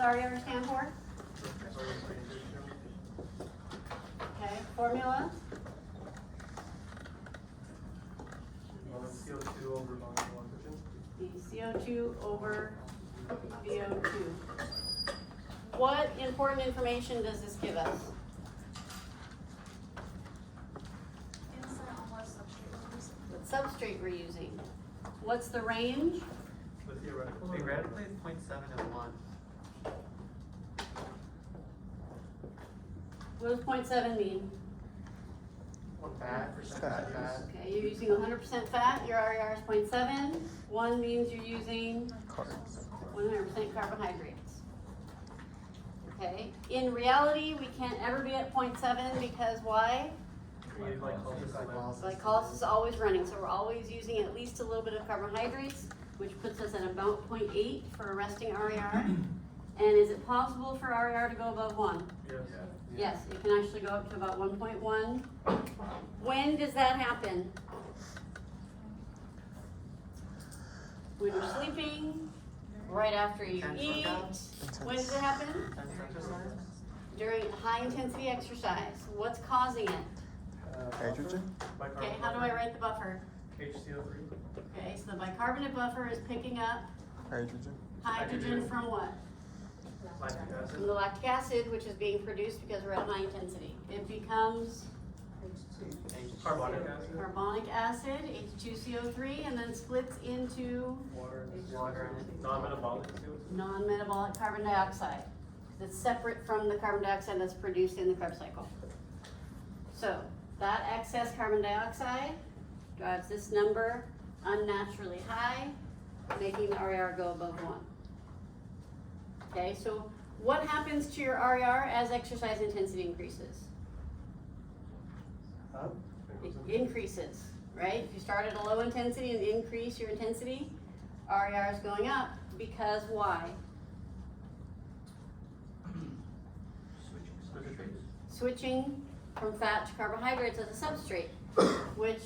RER stand for? Okay, formula? CO2 over volume oxygen. The CO2 over VO2. What important information does this give us? What substrate we're using? What's the range? The theoretical. Theoretically, it's 0.7 and 1. What does 0.7 mean? Fat. Fat. Okay, you're using 100% fat, your RER is 0.7. 1 means you're using 100% carbohydrates. Okay, in reality, we can't ever be at 0.7 because why? Glycolysis is always running, so we're always using at least a little bit of carbohydrates, which puts us at about 0.8 for a resting RER. And is it possible for RER to go above 1? Yes. Yes, it can actually go up to about 1.1. When does that happen? When you're sleeping, right after you eat. When does it happen? During high intensity exercise. What's causing it? Hydrogen? Okay, how do I write the buffer? HCO3. Okay, so the bicarbonate buffer is picking up Hydrogen. hydrogen from what? Lactic acid. From the lactic acid, which is being produced because we're at high intensity. It becomes Carbonic acid. carbonic acid, H2CO3, and then splits into Water. Non-metabolic CO2. non-metabolic carbon dioxide. That's separate from the carbon dioxide that's produced in the Krebs cycle. So that excess carbon dioxide drives this number unnaturally high, making the RER go above 1. Okay, so what happens to your RER as exercise intensity increases? It increases, right? If you start at a low intensity and increase your intensity, RER is going up because why? Switching from fat to carbohydrates as a substrate, which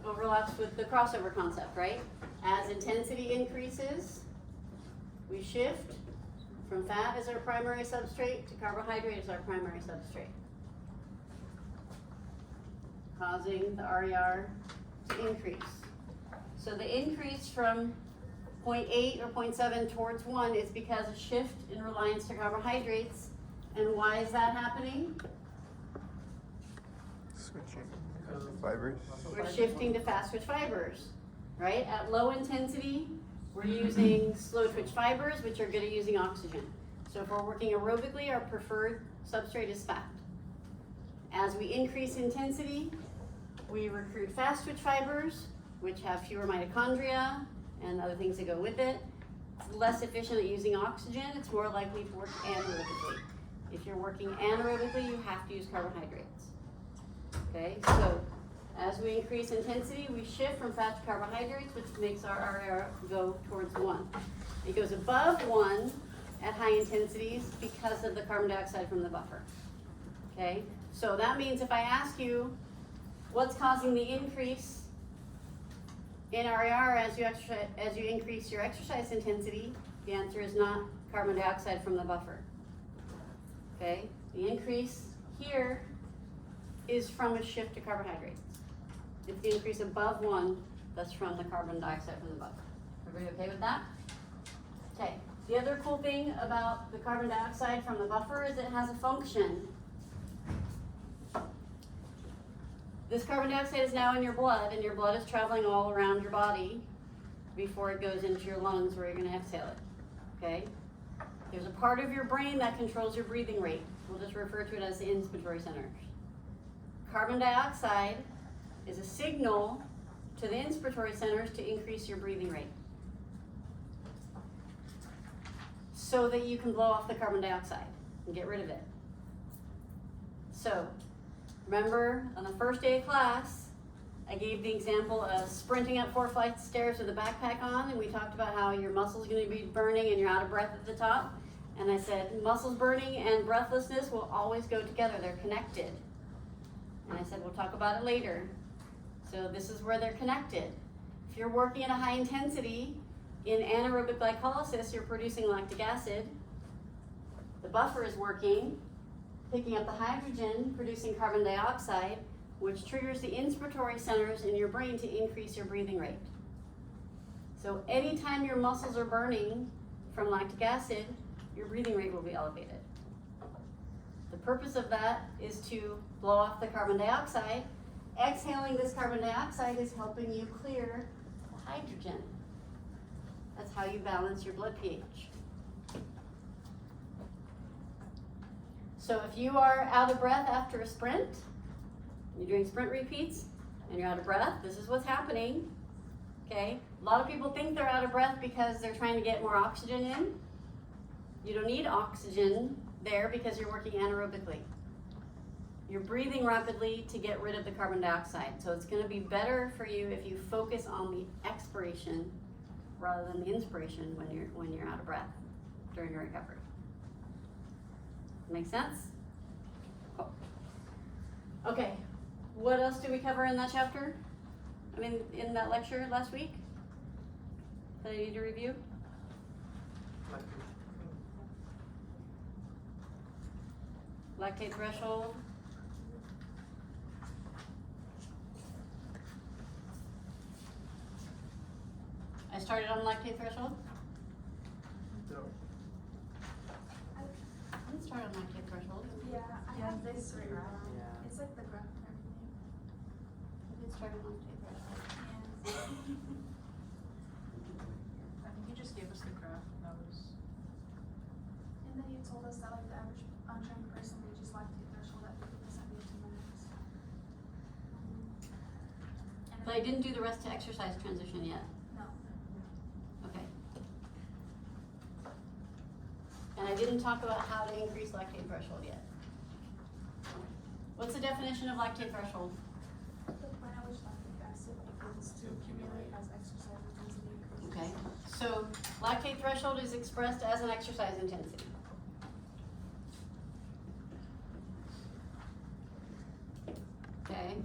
overlaps with the crossover concept, right? As intensity increases, we shift from fat as our primary substrate to carbohydrate as our primary substrate, causing the RER to increase. So the increase from 0.8 or 0.7 towards 1 is because of shift in reliance to carbohydrates. And why is that happening? Switching. Fibers. We're shifting to fast twitch fibers, right? At low intensity, we're using slow twitch fibers, which are good at using oxygen. So if we're working aerobically, our preferred substrate is fat. As we increase intensity, we recruit fast twitch fibers, which have fewer mitochondria and other things that go with it. It's less efficient at using oxygen. It's more likely to work anaerobically. If you're working anaerobically, you have to use carbohydrates. Okay, so as we increase intensity, we shift from fat to carbohydrates, which makes our RER go towards 1. It goes above 1 at high intensities because of the carbon dioxide from the buffer. Okay, so that means if I ask you what's causing the increase in RER as you increase your exercise intensity, the answer is not carbon dioxide from the buffer. Okay, the increase here is from a shift to carbohydrates. If the increase above 1, that's from the carbon dioxide from the buffer. Everybody okay with that? Okay, the other cool thing about the carbon dioxide from the buffer is it has a function. This carbon dioxide is now in your blood, and your blood is traveling all around your body before it goes into your lungs where you're going to exhale it. Okay? There's a part of your brain that controls your breathing rate. We'll just refer to it as the inspiratory centers. Carbon dioxide is a signal to the inspiratory centers to increase your breathing rate, so that you can blow off the carbon dioxide and get rid of it. So, remember on the first day of class, I gave the example of sprinting up 4 flights of stairs with a backpack on, and we talked about how your muscles are going to be burning and you're out of breath at the top. And I said muscles burning and breathlessness will always go together. They're connected. And I said we'll talk about it later. So this is where they're connected. If you're working at a high intensity, in anaerobic glycolysis, you're producing lactic acid. The buffer is working, picking up the hydrogen, producing carbon dioxide, which triggers the inspiratory centers in your brain to increase your breathing rate. So anytime your muscles are burning from lactic acid, your breathing rate will be elevated. The purpose of that is to blow off the carbon dioxide. Exhaling this carbon dioxide is helping you clear the hydrogen. That's how you balance your blood pH. So if you are out of breath after a sprint, you're doing sprint repeats, and you're out of breath, this is what's happening, okay? A lot of people think they're out of breath because they're trying to get more oxygen in. You don't need oxygen there because you're working anaerobically. You're breathing rapidly to get rid of the carbon dioxide. So it's gonna be better for you if you focus on the expiration rather than the inspiration when you're out of breath during your recovery. Make sense? Cool. Okay, what else do we cover in that chapter? I mean, in that lecture last week? That I need to review? Lactate threshold. I started on lactate threshold. No. I didn't start on lactate threshold. Yeah, I have this right now. Yeah. It's like the graph and I did start on lactate threshold. everything. I think you just gave us the graph, and that was, And then you told us that like the average untrained person reaches lactate threshold at 50% VO2 max. And But I didn't do the rest to exercise transition yet. No. Okay. And I didn't talk about how to increase lactate threshold yet. What's the definition of lactate threshold? The point at which lactic acid begins to accumulate as exercise intensity increases. Okay, so lactate threshold is expressed as an exercise intensity. Okay.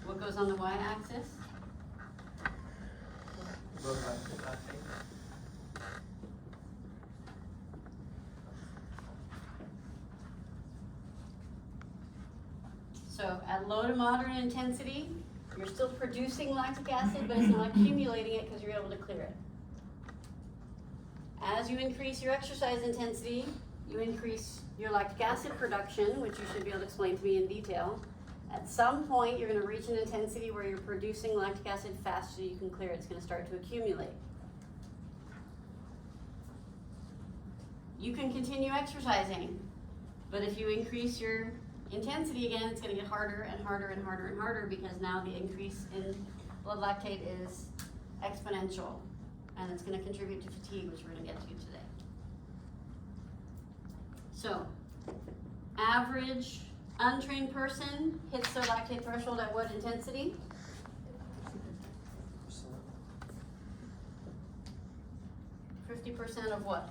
What goes on the y-axis? So at low to moderate intensity, you're still producing lactic acid, but it's not accumulating it because you're able to clear it. As you increase your exercise intensity, you increase your lactic acid production, which you should be able to explain to me in detail. At some point, you're gonna reach an intensity where you're producing lactic acid faster so you can clear it. It's gonna start to accumulate. You can continue exercising, but if you increase your intensity again, it's gonna get harder and harder and harder and harder because now the increase in blood lactate is exponential, and it's gonna contribute to fatigue, which we're gonna get to today. So, average untrained person hits their lactate threshold at what intensity? 50% of what?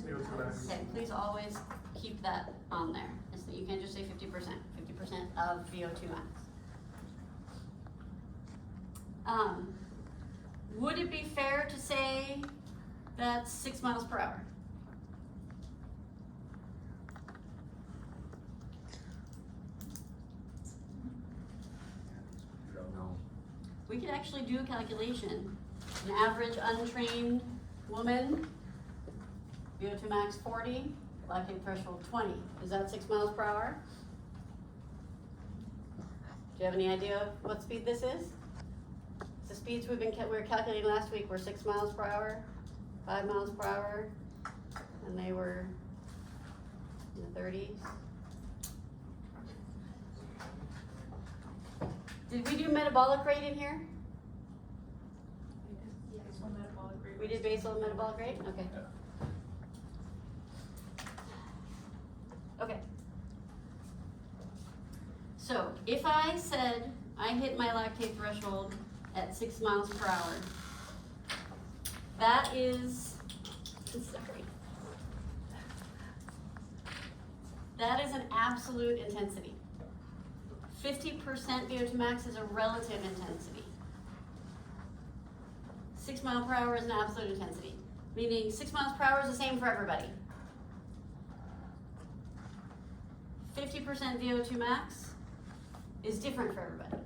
Okay, please always keep that on there. So you can't just say 50%. 50% of VO2 max. Would it be fair to say that's 6 miles per hour? We could actually do a calculation. An average untrained woman, VO2 max 40, lactate threshold 20. Is that 6 miles per hour? Do you have any idea what speed this is? The speeds we were calculating last week were 6 miles per hour, 5 miles per hour, and they were in the 30s. Did we do metabolic rate in here? basal metabolic rate. We did basal and metabolic rate? Okay. Okay. So, if I said I hit my lactate threshold at 6 miles per hour, that is, sorry. That is an absolute intensity. 50% VO2 max is a relative intensity. 6 mile per hour is an absolute intensity, meaning 6 miles per hour is the same for everybody. 50% VO2 max is different for everybody.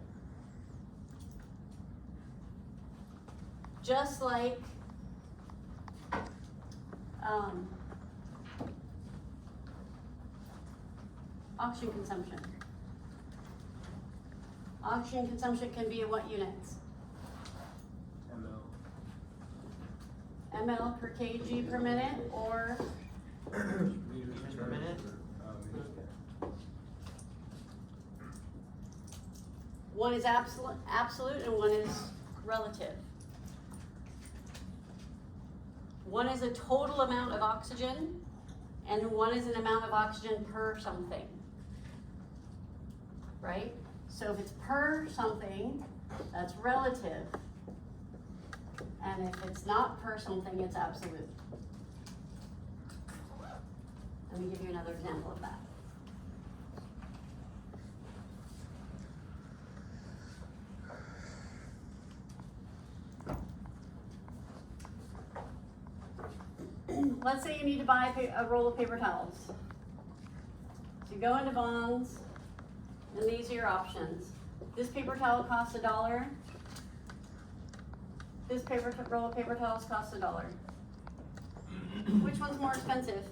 Just like oxygen consumption. Oxygen consumption can be in what units? ml per kg per minute, or Meters per minute? one is absolute and one is relative. One is a total amount of oxygen, and one is an amount of oxygen per something. Right? So if it's per something, that's relative. And if it's not per something, it's absolute. Let me give you another example of that. Let's say you need to buy a roll of paper towels. So you go into Vons, and these are your options. This paper towel costs $1. This roll of paper towels costs $1. Which one's more expensive?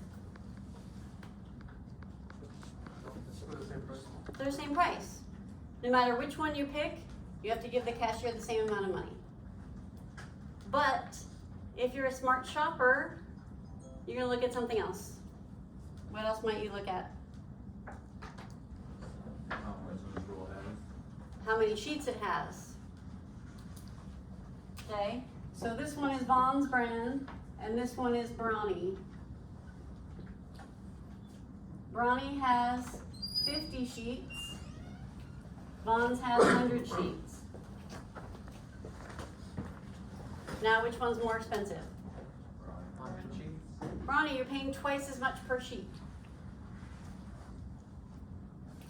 It's for the same price. They're the same price. No matter which one you pick, you have to give the cashier the same amount of money. But if you're a smart shopper, you're gonna look at something else. What else might you look at? How many sheets it has. Okay, so this one is Vons brand, and this one is Brawny. Brawny has 50 sheets. Vons has 100 sheets. Now, which one's more expensive? 100 sheets? Brawny, you're paying twice as much per sheet.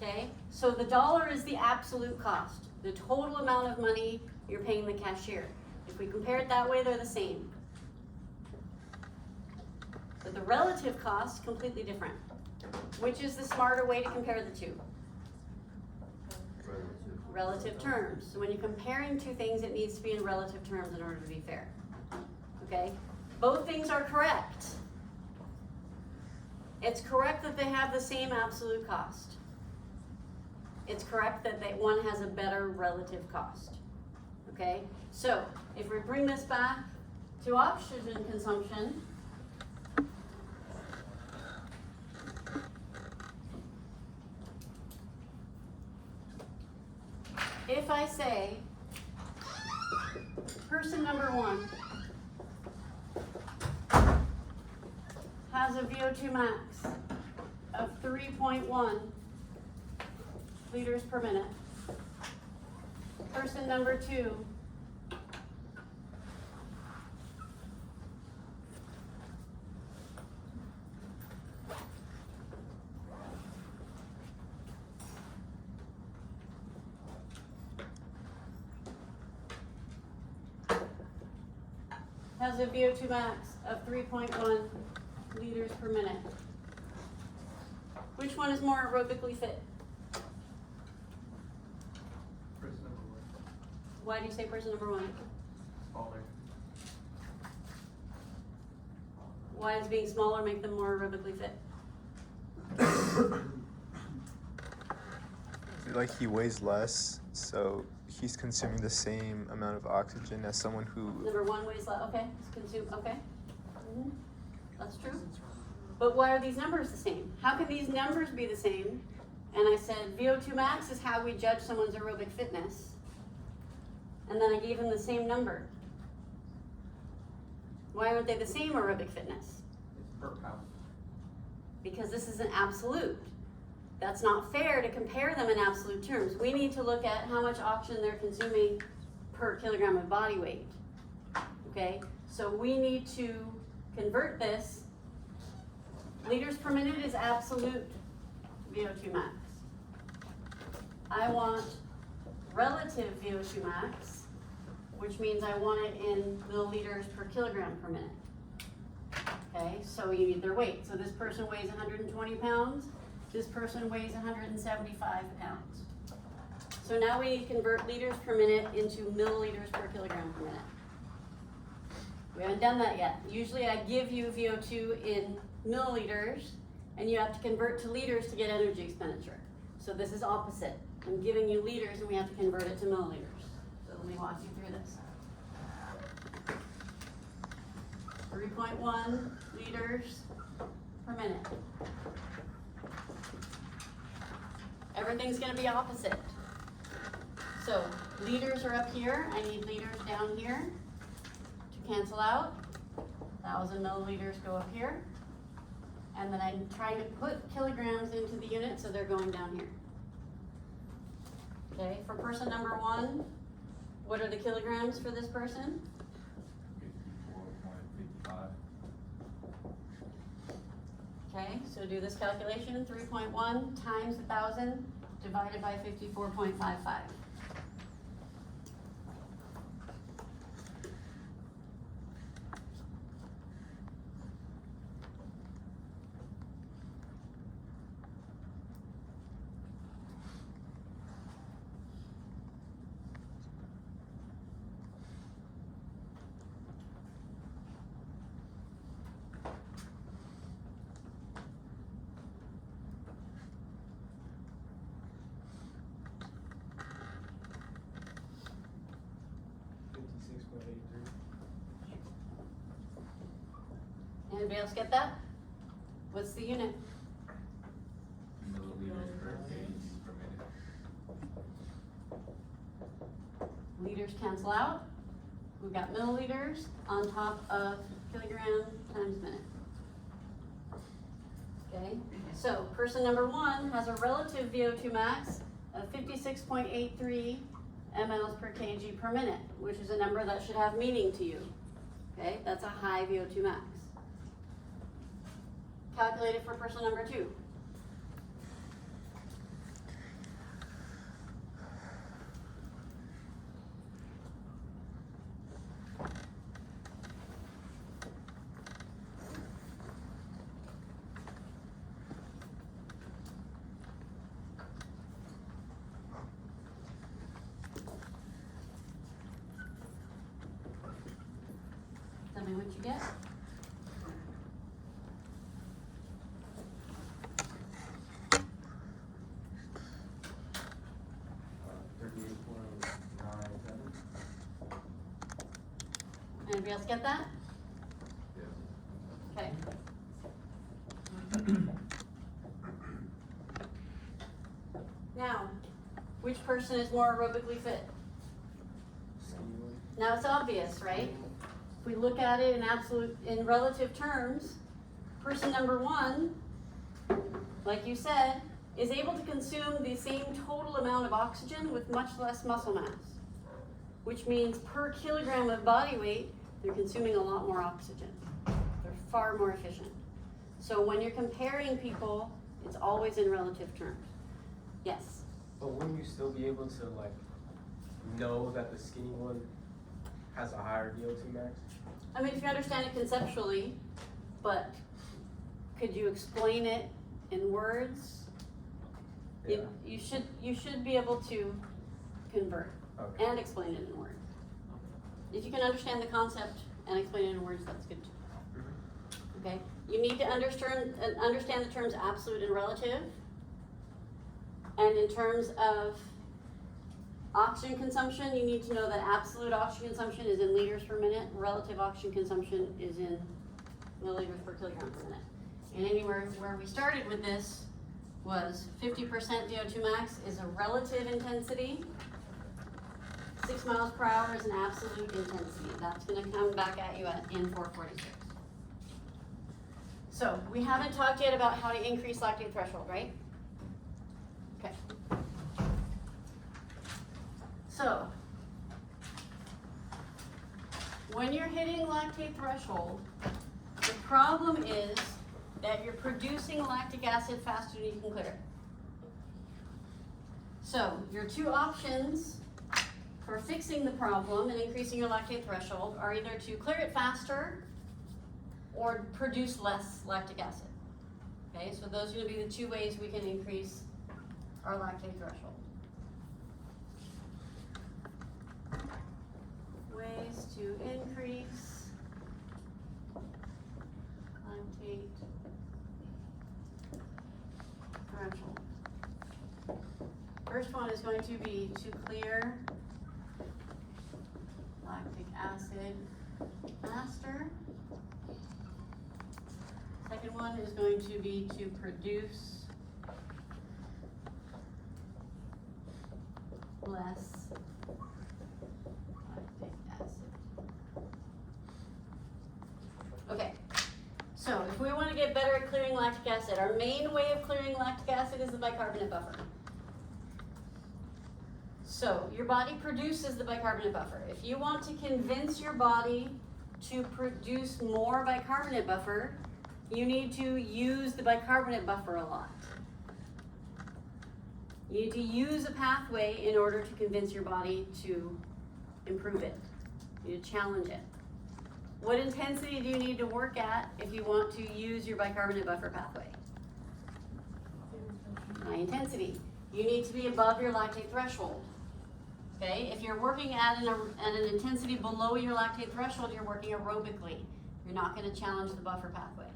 Okay, so the dollar is the absolute cost, the total amount of money you're paying the cashier. If we compare it that way, they're the same. But the relative cost, completely different. Which is the smarter way to compare the two? Relative terms. So when you're comparing two things, it needs to be in relative terms in order to be fair. Okay? Both things are correct. It's correct that they have the same absolute cost. It's correct that one has a better relative cost. Okay? So, if we bring this back to oxygen consumption, if I say person number 1 has a VO2 max of 3.1 liters per minute. Person number 2 has a VO2 max of 3.1 liters per minute. Which one is more aerobically fit? Person number 1. Why do you say person number 1? Smaller. Why does being smaller make them more aerobically fit? Like he weighs less, so he's consuming the same amount of oxygen as someone who. Number 1 weighs less. Okay, it's consumed. Okay, that's true. But why are these numbers the same? How can these numbers be the same? And I said VO2 max is how we judge someone's aerobic fitness. And then I gave him the same number. Why aren't they the same aerobic fitness? It's per pound. Because this is an absolute. That's not fair to compare them in absolute terms. We need to look at how much oxygen they're consuming per kilogram of body weight. Okay, so we need to convert this. Liters per minute is absolute VO2 max. I want relative VO2 max. which means I want it in milliliters per kilogram per minute. Okay, so you need their weight. So this person weighs 120 pounds, this person weighs 175 pounds. So now we need to convert liters per minute into milliliters per kilogram per minute. We haven't done that yet. Usually I give you VO2 in milliliters, and you have to convert to liters to get energy expenditure. So this is opposite. I'm giving you liters and we have to convert it to milliliters. So let me walk you through this. 3.1 liters per minute. Everything's gonna be opposite. So liters are up here, I need liters down here to cancel out. 1,000 milliliters go up here. And then I'm trying to put kilograms into the unit, so they're going down here. Okay, for person number 1, what are the kilograms for this person? 54.55. Okay, so do this calculation, 3.1 times 1,000 divided by 54.55. Anybody else get that? What's the unit? Milliliters per kg per minute. Liters cancel out. We've got milliliters on top of kilogram times minute. Okay, so person number 1 has a relative VO2 max of 56.83 mLs per kg per minute, which is a number that should have meaning to you. Okay, that's a high VO2 max. Calculate it for person number 2. Tell me what you get. Anybody else get that? Yes. Okay. Now, which person is more aerobically fit? Now it's obvious, right? If we look at it in relative terms, person number 1, like you said, is able to consume the same total amount of oxygen with much less muscle mass, which means per kilogram of body weight, they're consuming a lot more oxygen. They're far more efficient. So when you're comparing people, it's always in relative terms. Yes? But wouldn't you still be able to like know that the skinny one has a higher VO2 max? I mean, if you understand it conceptually, but could you explain it in words? Yeah. You should be able to convert Okay. and explain it in words. If you can understand the concept and explain it in words, that's good too. Okay? You need to understand the terms absolute and relative. And in terms of oxygen consumption, you need to know that absolute oxygen consumption is in liters per minute, relative oxygen consumption is in milliliters per kilogram per minute. And anywhere where we started with this was 50% VO2 max is a relative intensity. 6 miles per hour is an absolute intensity. That's gonna come back at you in 446. So we haven't talked yet about how to increase lactate threshold, right? Okay. So, when you're hitting lactate threshold, the problem is that you're producing lactic acid faster than you can clear it. So, your 2 options for fixing the problem and increasing your lactate threshold are either to clear it faster or produce less lactic acid. Okay, so those are gonna be the two ways we can increase our lactate threshold. Ways to increase lactate threshold. First one is going to be to clear lactic acid faster. Second one is going to be to produce less lactic acid. Okay, so if we want to get better at clearing lactic acid, our main way of clearing lactic acid is the bicarbonate buffer. So your body produces the bicarbonate buffer. If you want to convince your body to produce more bicarbonate buffer, you need to use the bicarbonate buffer a lot. You need to use a pathway in order to convince your body to improve it. You need to challenge it. What intensity do you need to work at if you want to use your bicarbonate buffer pathway? High intensity. You need to be above your lactate threshold. Okay, if you're working at an intensity below your lactate threshold, you're working aerobically. You're not going to challenge the buffer pathway.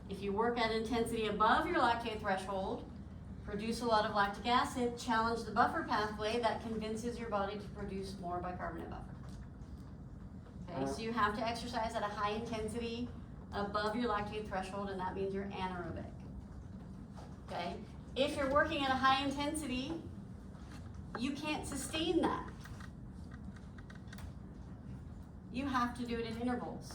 If you work at intensity above your lactate threshold, produce a lot of lactic acid, challenge the buffer pathway, that convinces your body to produce more bicarbonate buffer. Okay, so you have to exercise at a high intensity above your lactate threshold, and that means you're anaerobic. Okay, if you're working at a high intensity, you can't sustain that. You have to do it in intervals.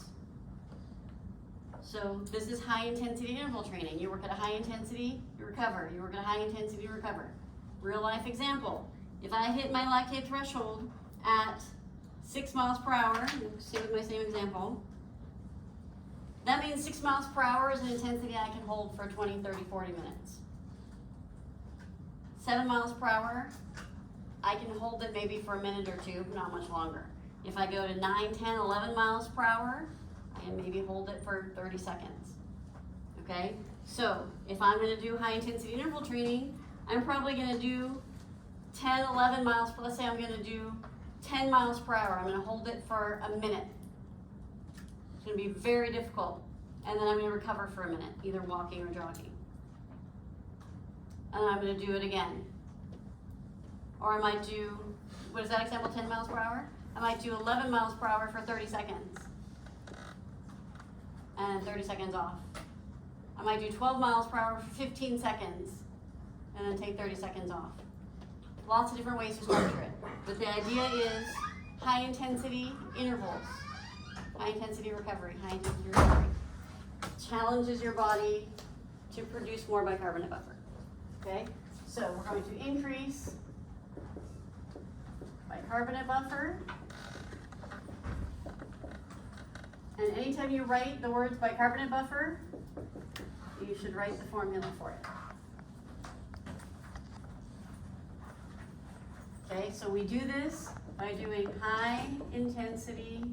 So this is high intensity interval training. You work at a high intensity, you recover. You work at a high intensity, you recover. Real life example. If I hit my lactate threshold at 6 miles per hour, stay with my same example, that means 6 miles per hour is an intensity I can hold for 20, 30, 40 minutes. 7 miles per hour, I can hold it maybe for a minute or two, not much longer. If I go to 9, 10, 11 miles per hour, I can maybe hold it for 30 seconds. Okay? So, if I'm gonna do high intensity interval training, I'm probably gonna do 10, 11 miles, let's say I'm gonna do 10 miles per hour. I'm gonna hold it for a minute. It's gonna be very difficult. And then I'm gonna recover for a minute, either walking or jogging. And I'm gonna do it again. Or I might do, what is that example, 10 miles per hour? I might do 11 miles per hour for 30 seconds. And 30 seconds off. I might do 12 miles per hour for 15 seconds. And then take 30 seconds off. Lots of different ways to structure it. But the idea is high intensity intervals. High intensity recovery, high intensity recovery. Challenges your body to produce more bicarbonate buffer. Okay? So we're going to increase bicarbonate buffer. And anytime you write the words bicarbonate buffer, you should write the formula for it. Okay, so we do this by doing high intensity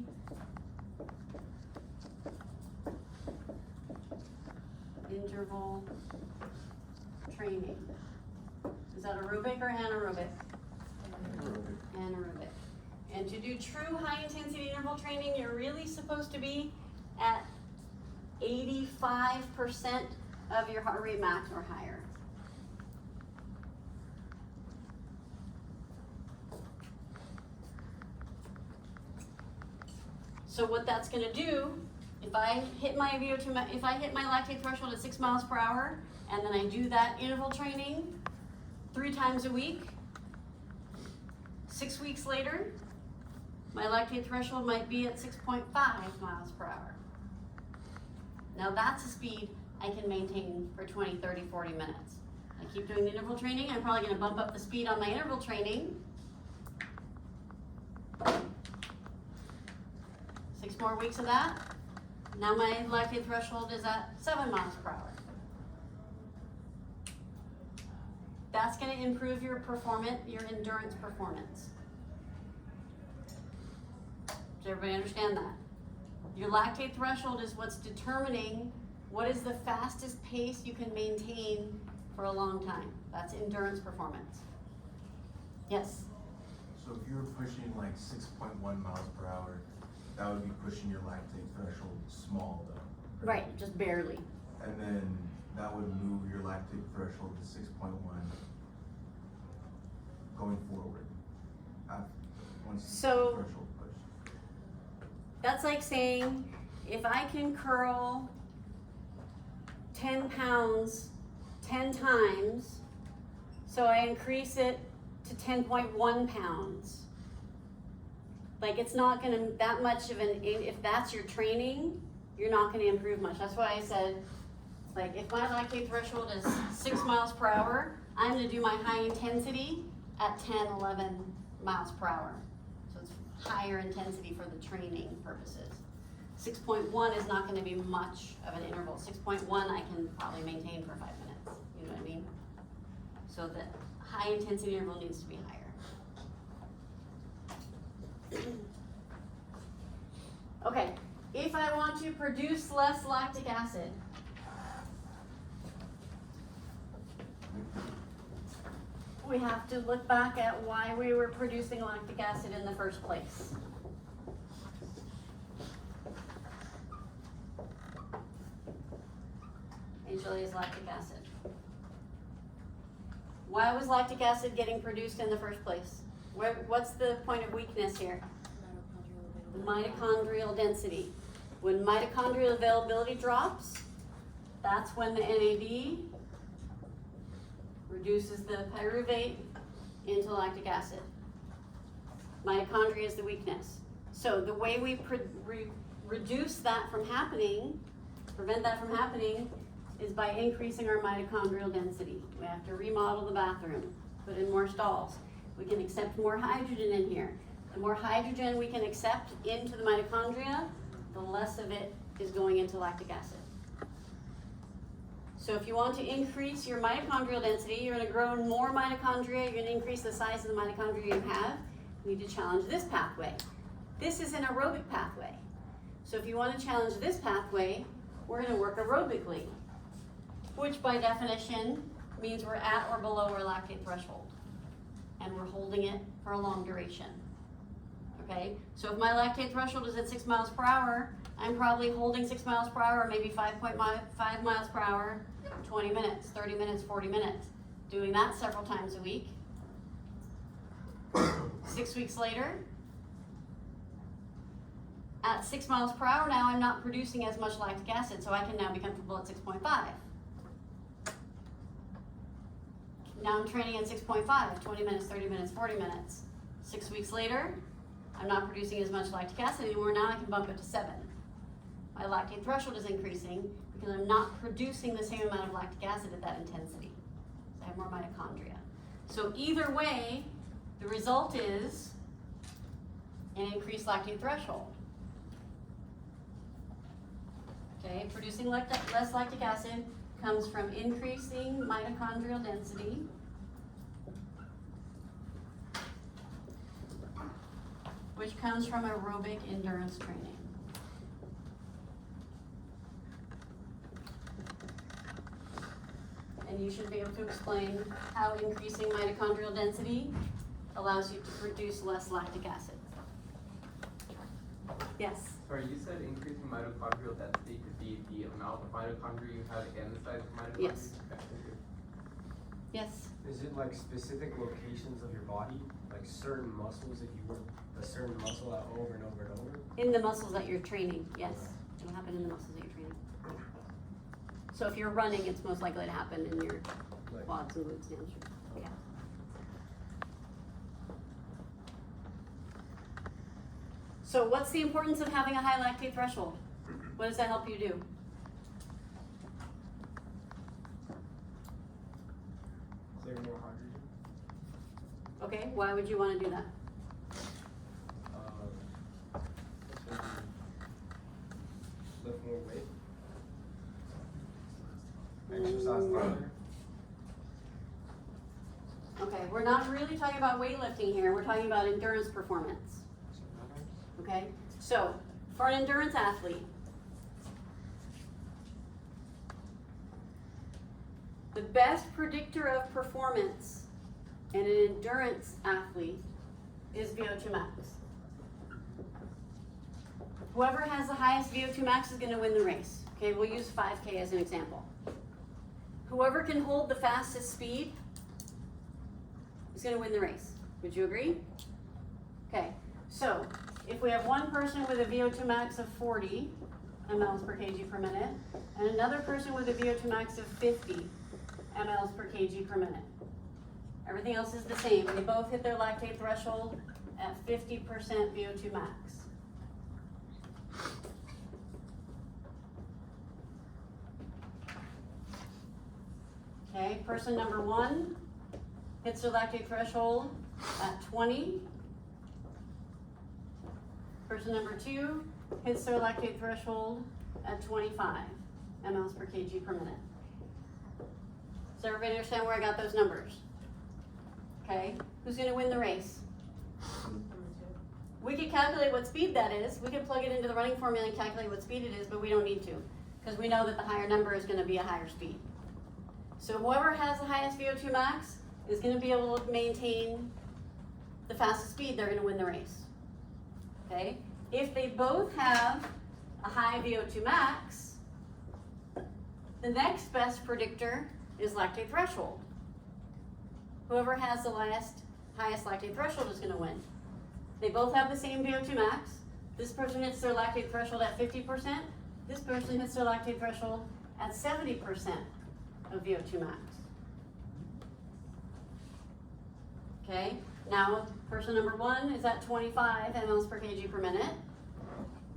interval training. Is that aerobic or anaerobic? Anaerobic. And to do true high intensity interval training, you're really supposed to be at 85% of your heart rate max or higher. So what that's gonna do, if I hit my VO2, if I hit my lactate threshold at 6 miles per hour, and then I do that interval training 3 times a week, 6 weeks later, my lactate threshold might be at 6.5 miles per hour. Now that's a speed I can maintain for 20, 30, 40 minutes. I keep doing the interval training, I'm probably gonna bump up the speed on my interval training. 6 more weeks of that. Now my lactate threshold is at 7 miles per hour. That's gonna improve your performance, your endurance performance. Does everybody understand that? Your lactate threshold is what's determining what is the fastest pace you can maintain for a long time. That's endurance performance. Yes? So if you were pushing like 6.1 miles per hour, that would be pushing your lactate threshold small though. Right, just barely. And then that would move your lactate threshold to 6.1 going forward. Once the So- threshold pushed. That's like saying, if I can curl 10 pounds 10 times, so I increase it to 10.1 pounds. Like, it's not gonna, that much of an, if that's your training, you're not gonna improve much. That's why I said, like, if my lactate threshold is 6 miles per hour, I'm gonna do my high intensity at 10, 11 miles per hour. So it's higher intensity for the training purposes. 6.1 is not gonna be much of an interval. 6.1 I can probably maintain for 5 minutes, you know what I mean? So the high intensity interval needs to be higher. Okay, if I want to produce less lactic acid, we have to look back at why we were producing lactic acid in the first place. HLA is lactic acid. Why was lactic acid getting produced in the first place? What's the point of weakness here? The mitochondrial density. When mitochondrial availability drops, that's when the NAD reduces the pyruvate into lactic acid. Mitochondria is the weakness. So the way we reduce that from happening, prevent that from happening, is by increasing our mitochondrial density. We have to remodel the bathroom, put in more stalls. We can accept more hydrogen in here. The more hydrogen we can accept into the mitochondria, the less of it is going into lactic acid. So if you want to increase your mitochondrial density, you're gonna grow more mitochondria, you're gonna increase the size of the mitochondria you have, you need to challenge this pathway. This is an aerobic pathway. So if you wanna challenge this pathway, we're gonna work aerobically, which by definition means we're at or below our lactate threshold. And we're holding it for a long duration. Okay, so if my lactate threshold is at 6 miles per hour, I'm probably holding 6 miles per hour, maybe 5 miles per hour, 20 minutes, 30 minutes, 40 minutes. Doing that several times a week. 6 weeks later, at 6 miles per hour now, I'm not producing as much lactic acid, so I can now be comfortable at 6.5. Now I'm training at 6.5, 20 minutes, 30 minutes, 40 minutes. 6 weeks later, I'm not producing as much lactic acid anymore, now I can bump it to 7. My lactate threshold is increasing because I'm not producing the same amount of lactic acid at that intensity. I have more mitochondria. So either way, the result is an increased lactate threshold. Okay, producing less lactic acid comes from increasing mitochondrial density, which comes from aerobic endurance training. And you should be able to explain how increasing mitochondrial density allows you to produce less lactic acid. Yes? Sorry, you said increasing mitochondrial density could be the amount of mitochondria you have and the size of mitochondria? Yes. Okay, thank you. Yes? Is it like specific locations of your body, like certain muscles, if you work a certain muscle out over and over and over? In the muscles that you're training, yes. It'll happen in the muscles that you're training. So if you're running, it's most likely to happen in your Like, quads and glutes and hamstrings. Yeah. So what's the importance of having a high lactate threshold? What does that help you do? clear more hydrogen? Okay, why would you want to do that? Maybe lift more weight? Exercise longer? Okay, we're not really talking about weightlifting here, we're talking about endurance performance. Okay, So, for an endurance athlete, the best predictor of performance in an endurance athlete is VO2 max. Whoever has the highest VO2 max is gonna win the race. Okay, we'll use 5K as an example. Whoever can hold the fastest speed is gonna win the race. Would you agree? Okay, so if we have one person with a VO2 max of 40 mLs per kg per minute, and another person with a VO2 max of 50 mLs per kg per minute. Everything else is the same. They both hit their lactate threshold at 50% VO2 max. Okay, person number 1 hits their lactate threshold at 20. Person number 2 hits their lactate threshold at 25 mLs per kg per minute. Does everybody understand where I got those numbers? Okay, who's gonna win the race? We could calculate what speed that is. We could plug it into the running formula and calculate what speed it is, but we don't need to, because we know that the higher number is gonna be a higher speed. So whoever has the highest VO2 max is gonna be able to maintain the fastest speed, they're gonna win the race. Okay, if they both have a high VO2 max, the next best predictor is lactate threshold. Whoever has the highest lactate threshold is gonna win. They both have the same VO2 max. This person hits their lactate threshold at 50%. This person hits their lactate threshold at 70% of VO2 max. Okay, now person number 1 is at 25 mLs per kg per minute.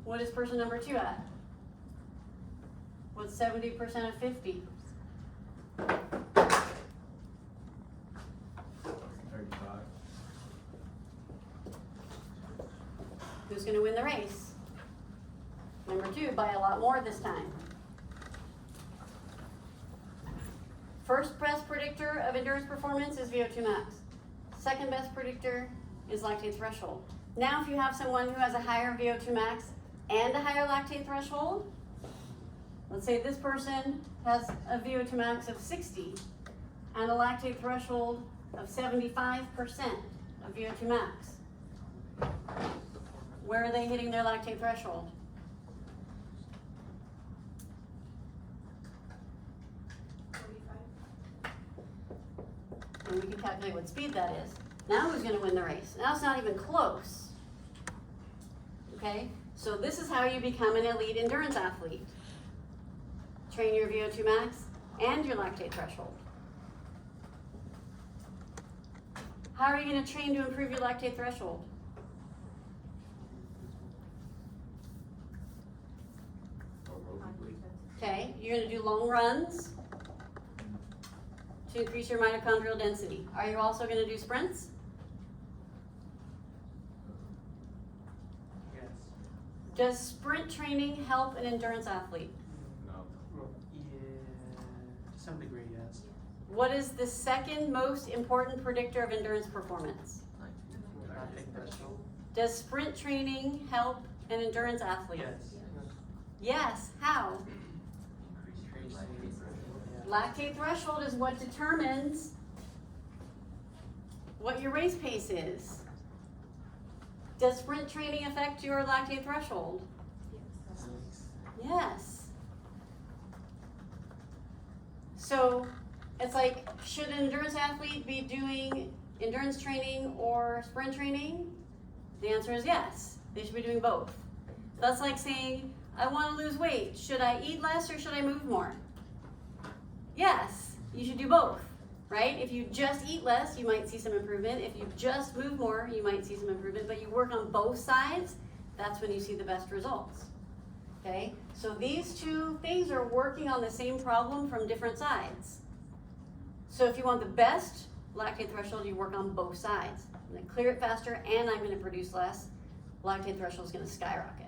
What is person number 2 at? What's 70% of 50? 35. Who's gonna win the race? Number 2, by a lot more this time. First best predictor of endurance performance is VO2 max. Second best predictor is lactate threshold. Now if you have someone who has a higher VO2 max and a higher lactate threshold, let's say this person has a VO2 max of 60 and a lactate threshold of 75% of VO2 max. Where are they hitting their lactate threshold? And we can calculate what speed that is. Now who's gonna win the race? Now it's not even close. Okay, so this is how you become an elite endurance athlete. Train your VO2 max and your lactate threshold. How are you gonna train to improve your lactate threshold? Okay, you're gonna do long runs to increase your mitochondrial density. Are you also gonna do sprints? Yes. Does sprint training help an endurance athlete? No. Yeah, to some degree, yes. What is the second most important predictor of endurance performance? Lactate threshold. Does sprint training help an endurance athlete? Yes. Yes, how? Increase lactate threshold, yeah. Lactate threshold is what determines what your race pace is. Does sprint training affect your lactate threshold? Yes. So it's like, should an endurance athlete be doing endurance training or sprint training? The answer is yes. They should be doing both. That's like saying, I want to lose weight. Should I eat less or should I move more? Yes, you should do both, right? If you just eat less, you might see some improvement. If you just move more, you might see some improvement. But you work on both sides, that's when you see the best results. Okay, so these two things are working on the same problem from different sides. So if you want the best lactate threshold, you work on both sides. I'm gonna clear it faster and I'm gonna produce less. Lactate threshold is gonna skyrocket.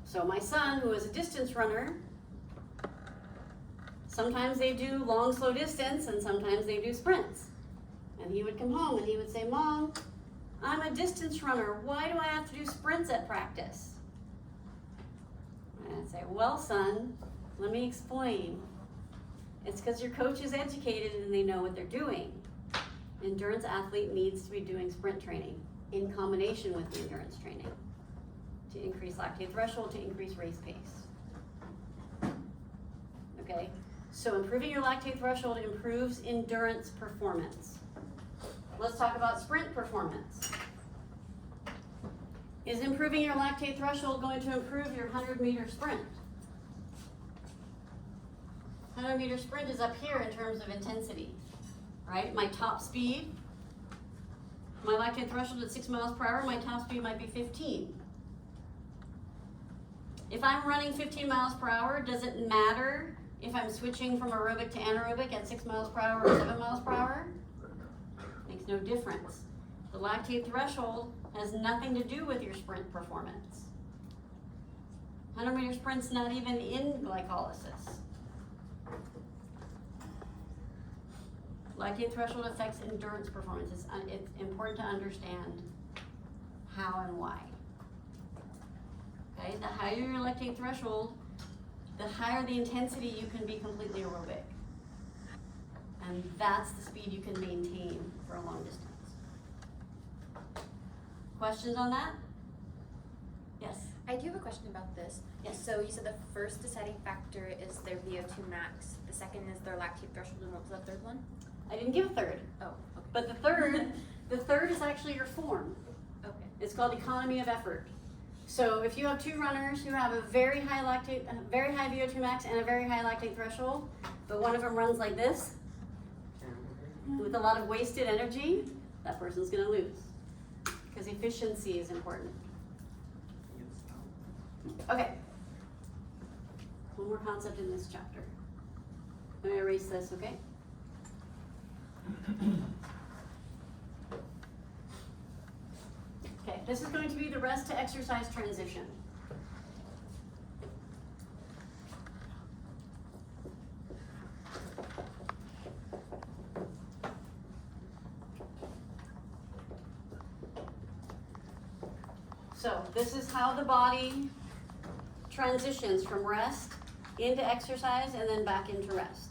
So my son, who is a distance runner, sometimes they do long, slow distance and sometimes they do sprints. And he would come home and he would say, Mom, I'm a distance runner. Why do I have to do sprints at practice? And I'd say, well, son, let me explain. It's because your coach is educated and they know what they're doing. Endurance athlete needs to be doing sprint training in combination with the endurance training to increase lactate threshold, to increase race pace. Okay, so improving your lactate threshold improves endurance performance. Let's talk about sprint performance. Is improving your lactate threshold going to improve your 100-meter sprint? 100-meter sprint is up here in terms of intensity, right? My top speed, my lactate threshold at 6 miles per hour, my top speed might be 15. If I'm running 15 miles per hour, does it matter if I'm switching from aerobic to anaerobic at 6 miles per hour or 7 miles per hour? Makes no difference. The lactate threshold has nothing to do with your sprint performance. 100-meter sprint's not even in glycolysis. Lactate threshold affects endurance performance. It's important to understand how and why. Okay, the higher your lactate threshold, the higher the intensity you can be completely aerobic. And that's the speed you can maintain for a long distance. Questions on that? Yes. I do have a question about this. Yes. So you said the first deciding factor is their VO2 max, the second is their lactate threshold, and what was the third one? I didn't give a third, Oh, okay. but the third is actually your form. Okay. It's called economy of effort. So if you have two runners who have a very high VO2 max and a very high lactate threshold, but one of them runs like this with a lot of wasted energy, that person's going to lose because efficiency is important. Okay. One more concept in this chapter. I'm going to erase this, okay? Okay, this is going to be the rest to exercise transition. So this is how the body transitions from rest into exercise and then back into rest.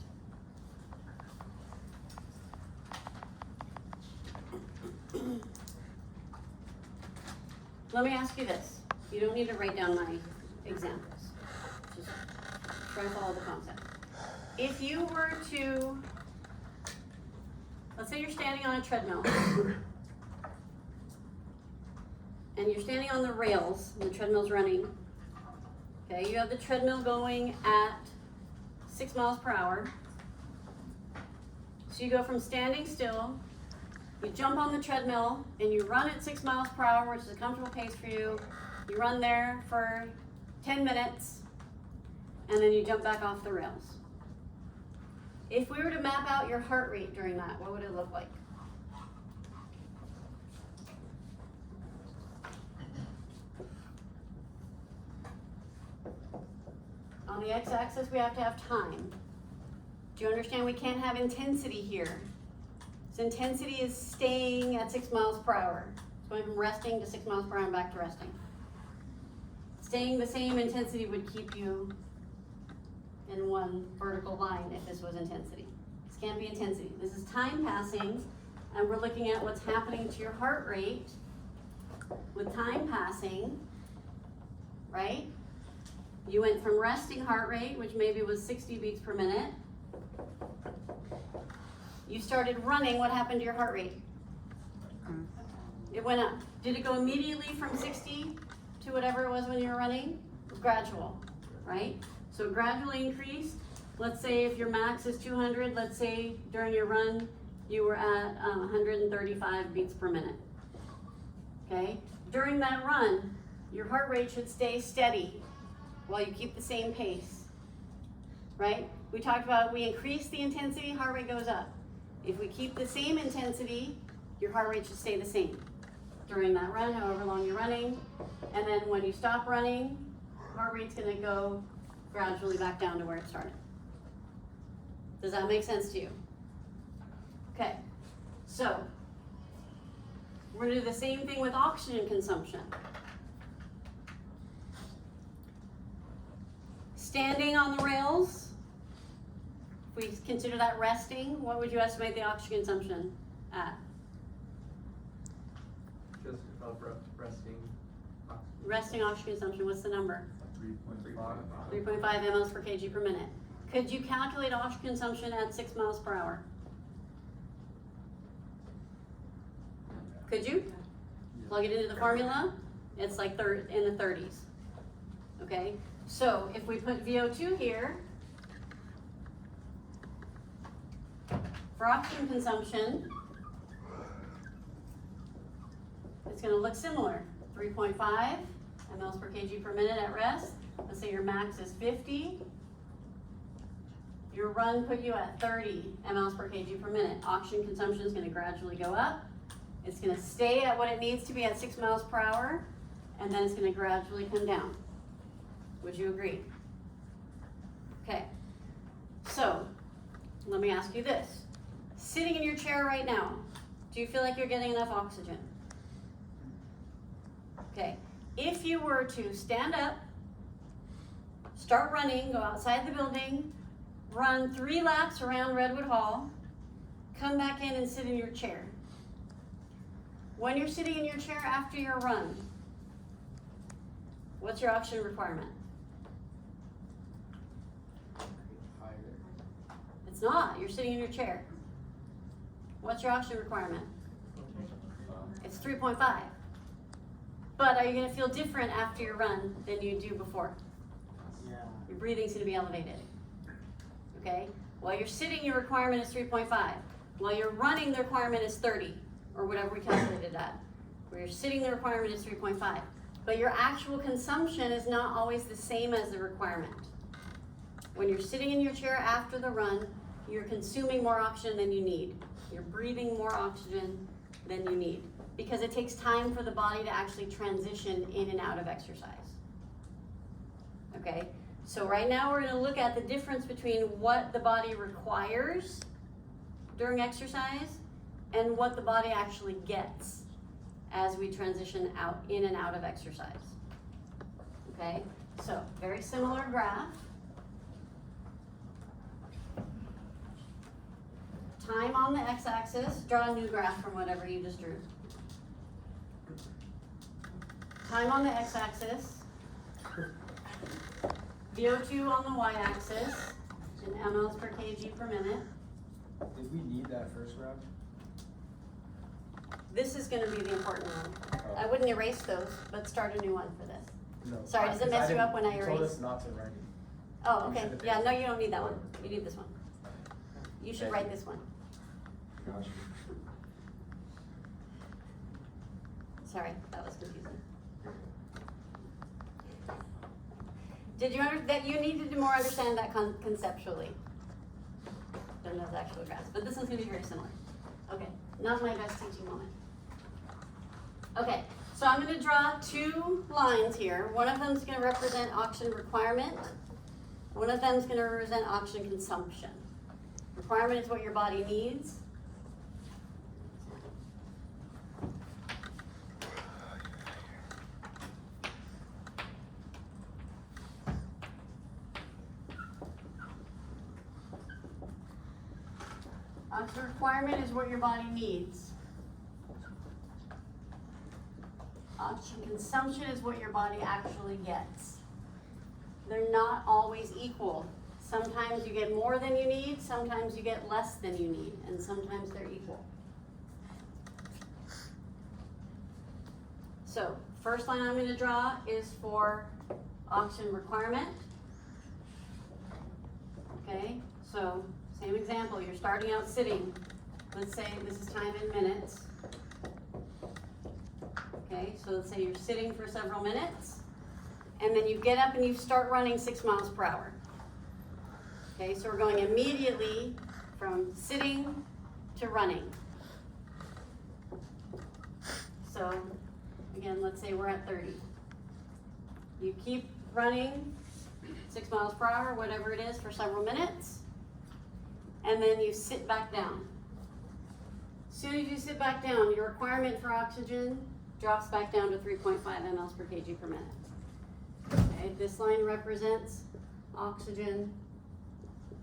Let me ask you this. You don't need to write down my examples. Just try to follow the concept. If you were to, let's say you're standing on a treadmill, and you're standing on the rails, and the treadmill's running. Okay, you have the treadmill going at 6 miles per hour. So you go from standing still, you jump on the treadmill, and you run at 6 miles per hour, which is a comfortable pace for you. You run there for 10 minutes, and then you jump back off the rails. If we were to map out your heart rate during that, what would it look like? On the x-axis, we have to have time. Do you understand we can't have intensity here? So intensity is staying at 6 miles per hour. It's going from resting to 6 miles per hour and back to resting. Staying the same intensity would keep you in one vertical line if this was intensity. This can't be intensity. This is time passing, and we're looking at what's happening to your heart rate with time passing, right? You went from resting heart rate, which maybe was 60 beats per minute. You started running, what happened to your heart rate? It went up. Did it go immediately from 60 to whatever it was when you were running? It was gradual, right? So it gradually increased. Let's say if your max is 200, let's say during your run, you were at 135 beats per minute, okay? During that run, your heart rate should stay steady while you keep the same pace, right? We talked about we increase the intensity, heart rate goes up. If we keep the same intensity, your heart rate should stay the same during that run, however long you're running. And then when you stop running, heart rate's gonna go gradually back down to where it started. Does that make sense to you? Okay, so we're gonna do the same thing with oxygen consumption. Standing on the rails, if we consider that resting, what would you estimate the oxygen consumption at? Just above resting. Resting oxygen consumption, what's the number? 3.5. 3.5 mLs per kg per minute. Could you calculate oxygen consumption at 6 miles per hour? Could you? Plug it into the formula, it's like in the 30s. Okay, so if we put VO2 here, for oxygen consumption, it's gonna look similar. 3.5 mLs per kg per minute at rest. Let's say your max is 50. Your run put you at 30 mLs per kg per minute. Oxygen consumption is gonna gradually go up. It's gonna stay at what it needs to be at 6 miles per hour, and then it's gonna gradually come down. Would you agree? Okay, so let me ask you this. Sitting in your chair right now, do you feel like you're getting enough oxygen? Okay, if you were to stand up, start running, go outside the building, run 3 laps around Redwood Hall, come back in and sit in your chair. When you're sitting in your chair after your run, what's your oxygen requirement? Higher. It's not, you're sitting in your chair. What's your oxygen requirement? It's 3.5. But are you gonna feel different after your run than you do before? Yeah. Your breathing's gonna be elevated. Okay? While you're sitting, your requirement is 3.5. While you're running, the requirement is 30, or whatever we calculated at. Where you're sitting, the requirement is 3.5. But your actual consumption is not always the same as the requirement. When you're sitting in your chair after the run, you're consuming more oxygen than you need. You're breathing more oxygen than you need. Because it takes time for the body to actually transition in and out of exercise. Okay? So right now we're gonna look at the difference between what the body requires during exercise and what the body actually gets as we transition out, in and out of exercise. Okay? So, very similar graph. Time on the x-axis, draw a new graph from whatever you just drew. Time on the x-axis, VO2 on the y-axis, in mLs per kg per minute. Did we need that first graph? This is gonna be the important one. I wouldn't erase those, but start a new one for this. No. Sorry, does it mess you up when I You told erase? us not to write it. Oh, You okay, should've yeah, erased no, it. you don't need that one, you need this one. You should Thank write you. this one. Gotcha. Sorry, that was confusing. Did you that you needed to more understand that conceptually than those actual graphs, but this one's gonna be very similar. Okay, not my best teaching moment. Okay, so I'm gonna draw 2 lines here. One of them is gonna represent oxygen requirement. One of them is gonna represent oxygen consumption. Requirement is what your body needs. Oxygen requirement is what your body needs. Oxygen consumption is what your body actually gets. They're not always equal. Sometimes you get more than you need, sometimes you get less than you need, and sometimes they're equal. So, first line I'm going to draw is for oxygen requirement. Okay, so same example, you're starting out sitting. Let's say this is time in minutes. Okay, so let's say you're sitting for several minutes, and then you get up and you start running 6 miles per hour. Okay, so we're going immediately from sitting to running. So, again, let's say we're at 30. You keep running 6 miles per hour, whatever it is, for several minutes, and then you sit back down. As soon as you sit back down, your requirement for oxygen drops back down to 3.5 mLs per kg per minute. Okay, this line represents oxygen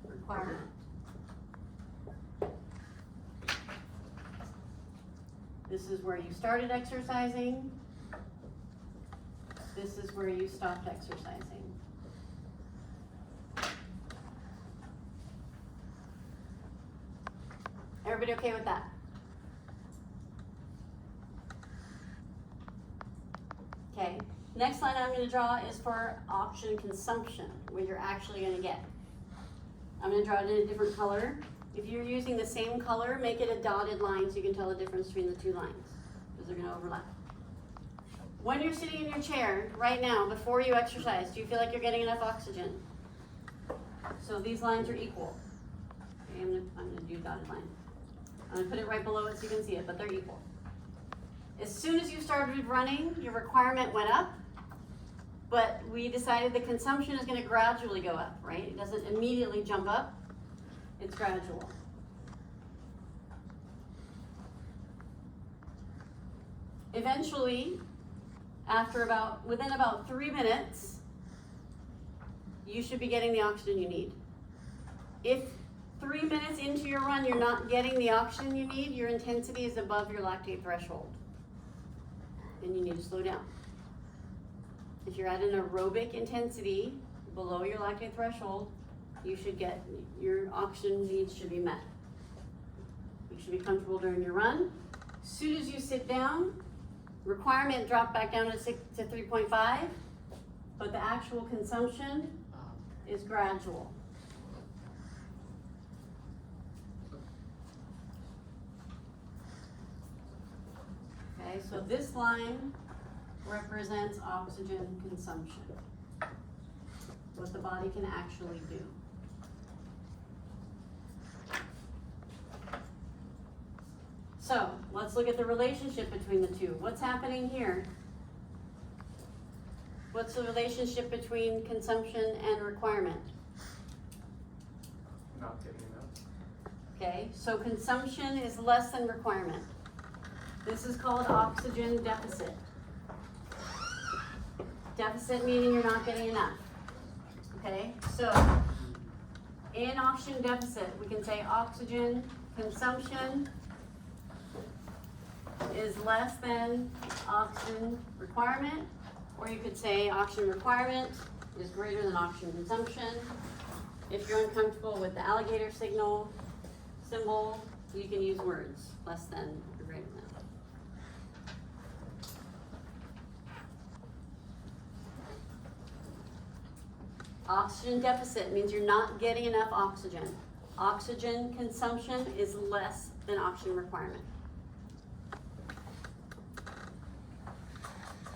requirement. This is where you started exercising. This is where you stopped exercising. Everybody okay with that? Okay, next line I'm gonna draw is for oxygen consumption, what you're actually gonna get. I'm gonna draw it in a different color. If you're using the same color, make it a dotted line so you can tell the difference between the two lines, because they're gonna overlap. When you're sitting in your chair, right now, before you exercise, do you feel like you're getting enough oxygen? So these lines are equal. Okay, I'm gonna do dotted line. I'm gonna put it right below it so you can see it, but they're equal. As soon as you started running, your requirement went up, but we decided the consumption is gonna gradually go up, right? It doesn't immediately jump up, it's gradual. Eventually, within about 3 minutes, you should be getting the oxygen you need. If 3 minutes into your run, you're not getting the oxygen you need, your intensity is above your lactate threshold. And you need to slow down. If you're at an aerobic intensity below your lactate threshold, your oxygen needs should be met. You should be comfortable during your run. As soon as you sit down, requirement dropped back down to 3.5, but the actual consumption is gradual. Okay, so this line represents oxygen consumption, what the body can actually do. So, let's look at the relationship between the two. What's happening here? What's the relationship between consumption and requirement? Not getting enough. Okay, so consumption is less than requirement. This is called oxygen deficit. Deficit meaning you're not getting enough. Okay, so in oxygen deficit, we can say oxygen consumption is less than oxygen requirement, or you could say oxygen requirement is greater than oxygen consumption. If you're uncomfortable with the alligator symbol, you can use words, less than or greater than. Oxygen deficit means you're not getting enough oxygen. Oxygen consumption is less than oxygen requirement.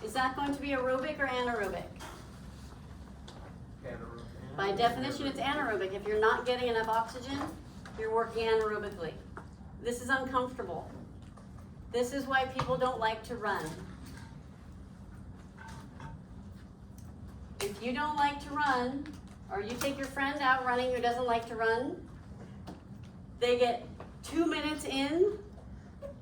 Is that going to be aerobic or anaerobic? Anaerobic. By definition, it's anaerobic. If you're not getting enough oxygen, you're working anaerobically. This is uncomfortable. This is why people don't like to run. If you don't like to run, or you take your friend out running who doesn't like to run, they get 2 minutes in,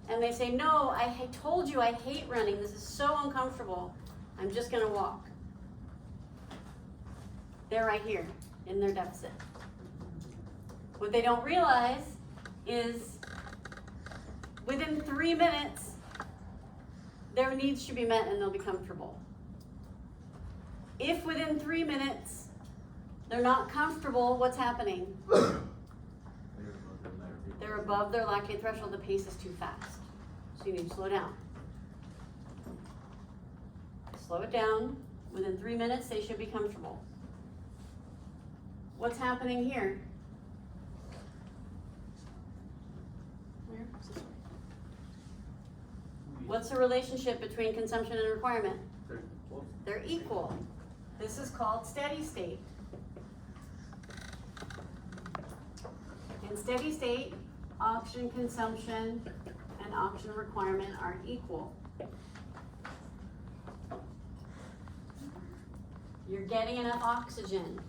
and they say, no, I told you I hate running. This is so uncomfortable. I'm just gonna walk. They're right here in their deficit. What they don't realize is within 3 minutes, their needs should be met and they'll be comfortable. If within 3 minutes, they're not comfortable, what's happening? They're above their lactate threshold, the pace is too fast. So you need to slow down. Slow it down. Within 3 minutes, they should be comfortable. What's happening here? What's the relationship between consumption and requirement? They're equal. This is called steady state. In steady state, oxygen consumption and oxygen requirement are equal. You're getting enough oxygen.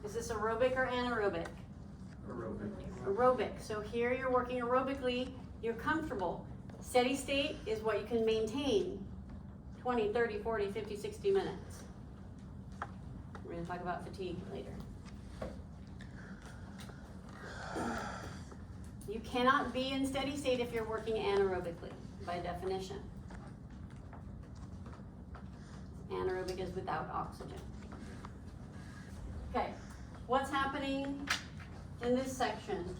Is this aerobic or anaerobic? Aerobic. Aerobic. So here you're working aerobically, you're comfortable. Steady state is what you can maintain 20, 30, 40, 50, 60 minutes. We're gonna talk about fatigue later. You cannot be in steady state if you're working anaerobically, by definition. Anaerobic is without oxygen. Okay, what's happening in this section?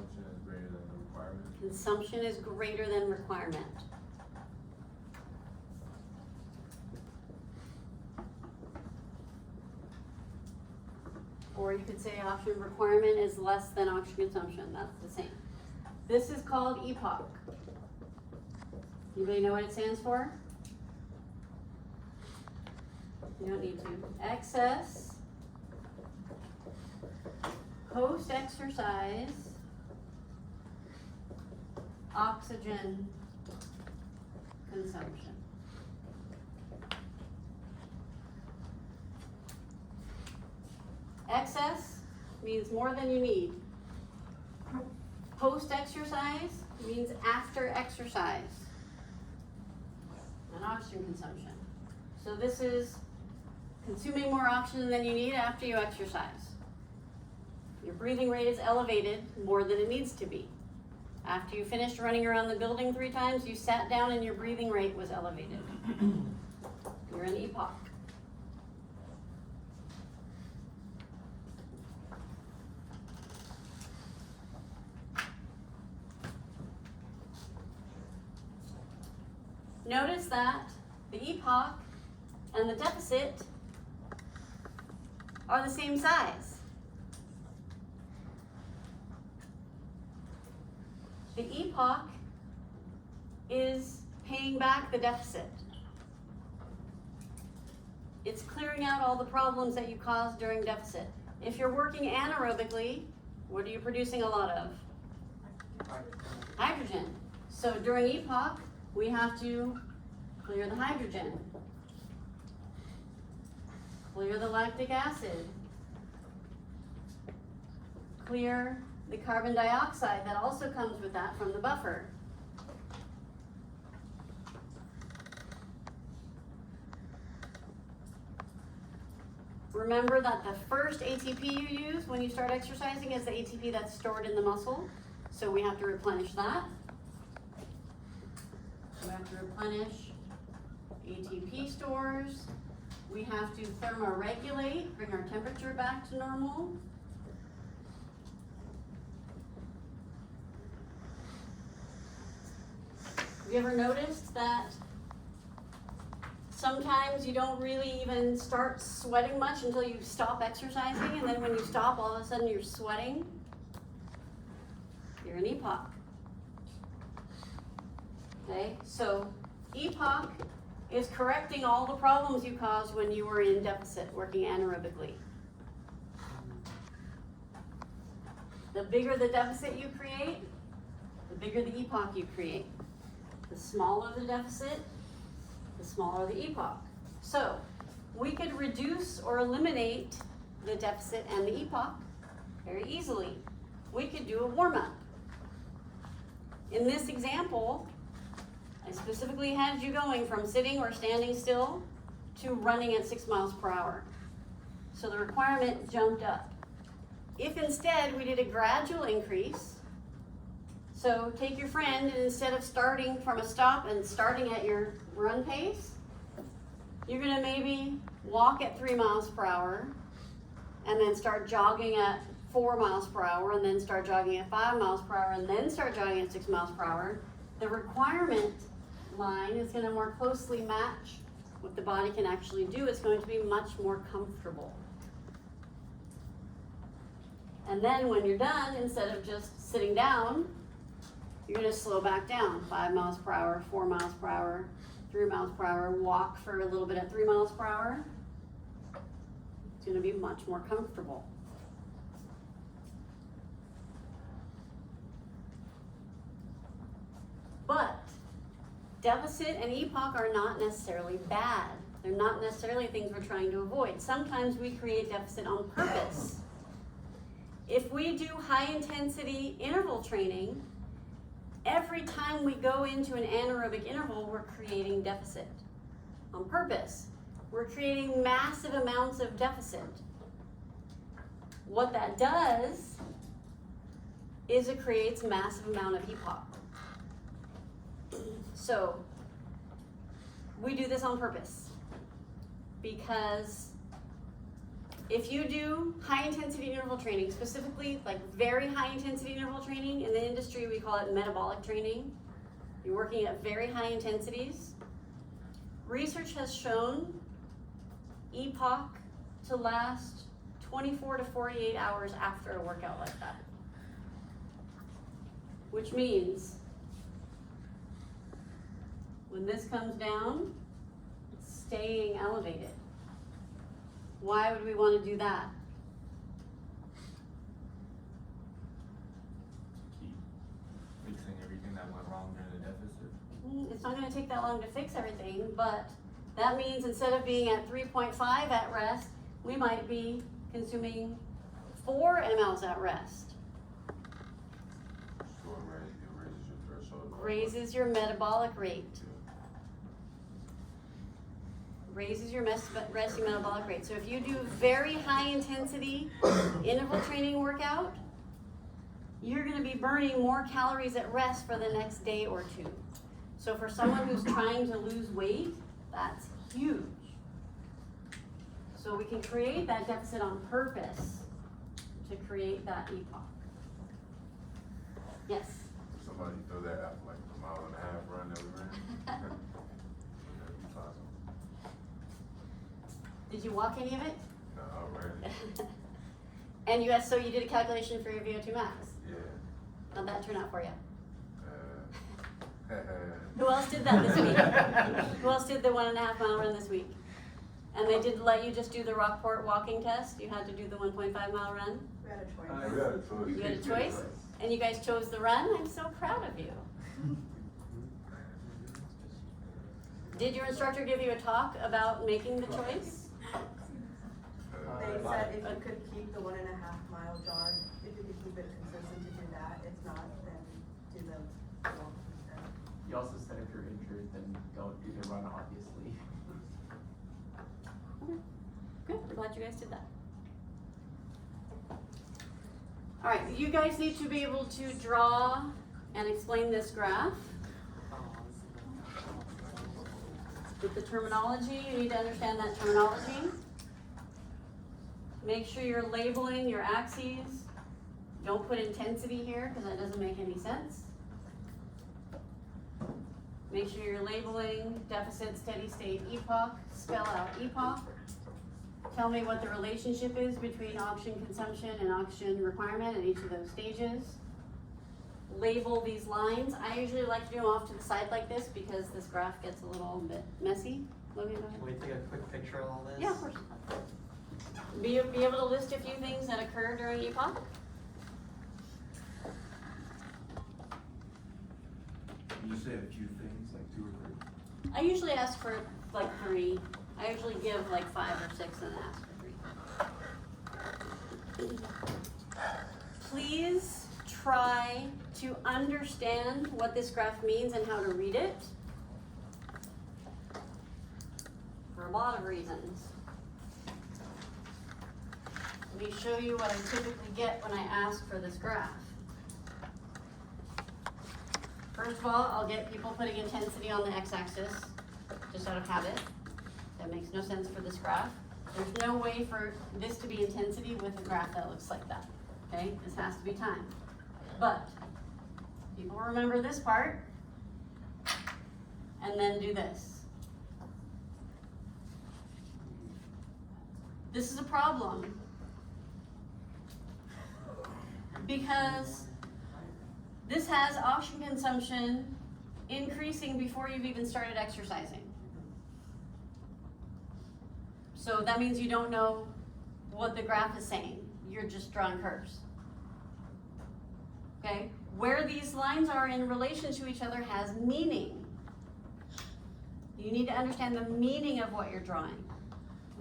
Consumption is greater than the requirement. Consumption is greater than requirement. Or you could say oxygen requirement is less than oxygen consumption, that's the same. This is called EPOC. Anybody know what it stands for? You don't need to. Excess post-exercise oxygen consumption. Excess means more than you need. Post-exercise means after exercise. And oxygen consumption. So this is consuming more oxygen than you need after you exercise. Your breathing rate is elevated more than it needs to be. After you finished running around the building 3 times, you sat down and your breathing rate was elevated. You're in EPOC. Notice that the EPOC and the deficit are the same size. The EPOC is paying back the deficit. It's clearing out all the problems that you caused during deficit. If you're working anaerobically, what are you producing a lot of? Hydrogen. So during EPOC, we have to clear the hydrogen, clear the lactic acid, clear the carbon dioxide that also comes with that from the buffer. Remember that the first ATP you use when you start exercising is the ATP that's stored in the muscle, so we have to replenish that. We have to replenish ATP stores. We have to thermoregulate, bring our temperature back to normal. Have you ever noticed that sometimes you don't really even start sweating much until you stop exercising, and then when you stop, all of a sudden you're sweating? You're in EPOC. Okay, so EPOC is correcting all the problems you caused when you were in deficit, working anaerobically. The bigger the deficit you create, the bigger the EPOC you create. The smaller the deficit, the smaller the EPOC. So we could reduce or eliminate the deficit and the EPOC very easily. We could do a warm-up. In this example, I specifically had you going from sitting or standing still to running at 6 miles per hour. So the requirement jumped up. If instead we did a gradual increase, so take your friend and instead of starting from a stop and starting at your run pace, you're gonna maybe walk at 3 miles per hour and then start jogging at 4 miles per hour and then start jogging at 5 miles per hour and then start jogging at 6 miles per hour. The requirement line is gonna more closely match what the body can actually do. It's going to be much more comfortable. And then when you're done, instead of just sitting down, you're gonna slow back down, 5 miles per hour, 4 miles per hour, 3 miles per hour, walk for a little bit at 3 miles per hour. It's gonna be much more comfortable. But deficit and EPOC are not necessarily bad. They're not necessarily things we're trying to avoid. Sometimes we create deficit on purpose. If we do high intensity interval training, every time we go into an anaerobic interval, we're creating deficit on purpose. We're creating massive amounts of deficit. What that does is it creates massive amount of EPOC. So we do this on purpose because if you do high intensity interval training, specifically like very high intensity interval training, in the industry we call it metabolic training. You're working at very high intensities. Research has shown EPOC to last 24 to 48 hours after a workout like that. Which means when this comes down, it's staying elevated. Why would we want to do that? Keep fixing everything that went wrong during the deficit. It's not going to take that long to fix everything, but that means instead of being at 3.5 at rest, we might be consuming 4 mLs at rest. So it raises your threshold. Raises your metabolic rate. Raises your resting metabolic rate. So if you do very high intensity interval training workout, you're going to be burning more calories at rest for the next day or two. So for someone who's trying to lose weight, that's huge. So we can create that deficit on purpose to create that EPOC. Yes? Somebody throw that after like the 1.5 mile run that we ran. That'd be awesome. Did you walk any of it? No, I ran it. And so you did a calculation for your VO2 max. Yeah. How'd that turn out for you? Uh, Who else did that this week? Who else did the 1.5 mile run this week? And they didn't let you just do the Rockport walking test? You had to do the 1.5 mile run? We had a choice. we got a choice. You had a choice? And you guys chose the run? I'm so proud of you. Did your instructor give you a talk about making the choice? They said if you could keep the 1.5 mile jog, if you could keep it consistent to do that, if not, then do the walk instead. You also said if you're injured, then don't do the run, obviously. Good, I'm glad you guys did that. All right, you guys need to be able to draw and explain this graph. With the terminology, you need to understand that terminology. Make sure you're labeling your axes. Don't put intensity here because that doesn't make any sense. Make sure you're labeling deficit, steady state, EPOC. Spell out EPOC. Tell me what the relationship is between oxygen consumption and oxygen requirement at each of those stages. Label these lines. I usually like to do them off to the side like this because this graph gets a little bit messy. Logan, go ahead. Can we take a quick picture of all this? Yeah, of course. Be able to list a few things that occur during EPOC? You say a few things, like 2 or 3? I usually ask for like 3. I usually give like 5 or 6 and ask for 3. Please try to understand what this graph means and how to read it for a lot of reasons. Let me show you what I typically get when I ask for this graph. First of all, I'll get people putting intensity on the x-axis, just out of habit. That makes no sense for this graph. There's no way for this to be intensity with a graph that looks like that, okay? This has to be time. But people remember this part, and then do this. This is a problem because this has oxygen consumption increasing before you've even started exercising. So that means you don't know what the graph is saying. You're just drawing curves. Okay? Where these lines are in relation to each other has meaning. You need to understand the meaning of what you're drawing.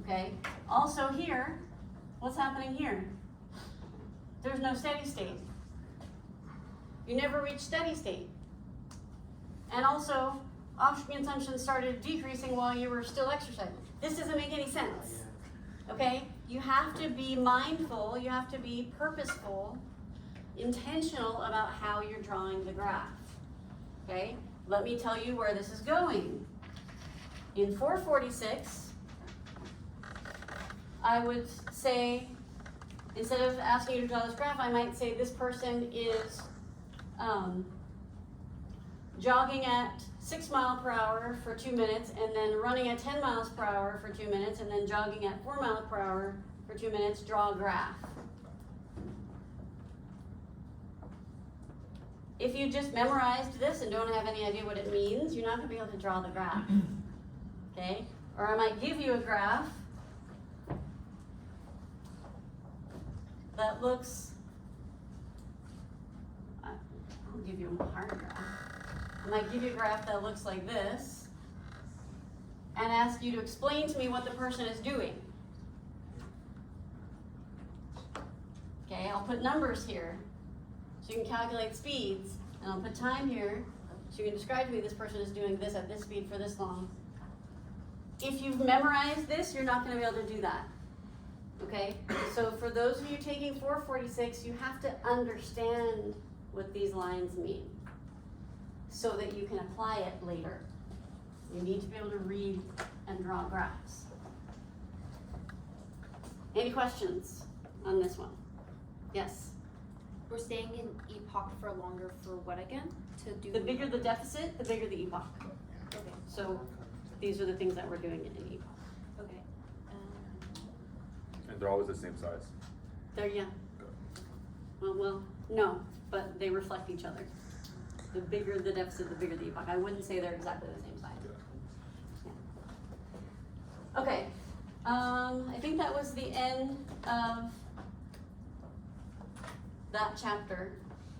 Okay? Also here, what's happening here? There's no steady state. You never reach steady state. and also oxygen consumption started decreasing while you were still exercising. This doesn't make any sense, okay? You have to be mindful, you have to be purposeful, intentional about how you're drawing the graph, okay? Let me tell you where this is going. In 446, I would say, instead of asking you to draw this graph, I might say this person is jogging at 6 miles per hour for 2 minutes, and then running at 10 miles per hour for 2 minutes, and then jogging at 4 miles per hour for 2 minutes. Draw a graph. If you just memorized this and don't have any idea what it means, you're not going to be able to draw the graph. Okay? Or I might give you a graph that looks, I'll give you a hard graph. I might give you a graph that looks like this and ask you to explain to me what the person is doing. Okay, I'll put numbers here so you can calculate speeds, and I'll put time here so you can describe to me this person is doing this at this speed for this long. If you've memorized this, you're not going to be able to do that. Okay, so for those of you taking 446, you have to understand what these lines mean so that you can apply it later. You need to be able to read and draw graphs. Any questions on this one? Yes? We're staying in epoch for longer for what again? To do. The bigger the deficit, the bigger the epoch. Okay. So these are the things that we're doing in epoch. Okay. And they're always the same size. They're, yeah. Well, no, but they reflect each other. The bigger the deficit, the bigger the epoch. I wouldn't say they're exactly the same size. Yeah. Okay, I think that was the end of that chapter.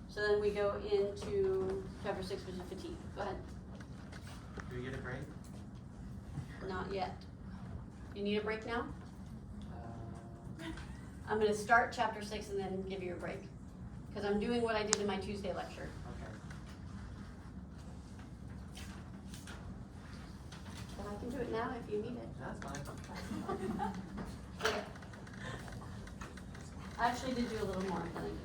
So then we go into chapter 6, which is fatigue. Go ahead. Do we get a break? Not yet. You need a break now? Uh, I'm gonna start chapter 6 and then give you a break. Because I'm doing what I did in my Tuesday lecture. okay. But I can do it now if you need it. That's fine. Okay. I actually did do a little more than I did.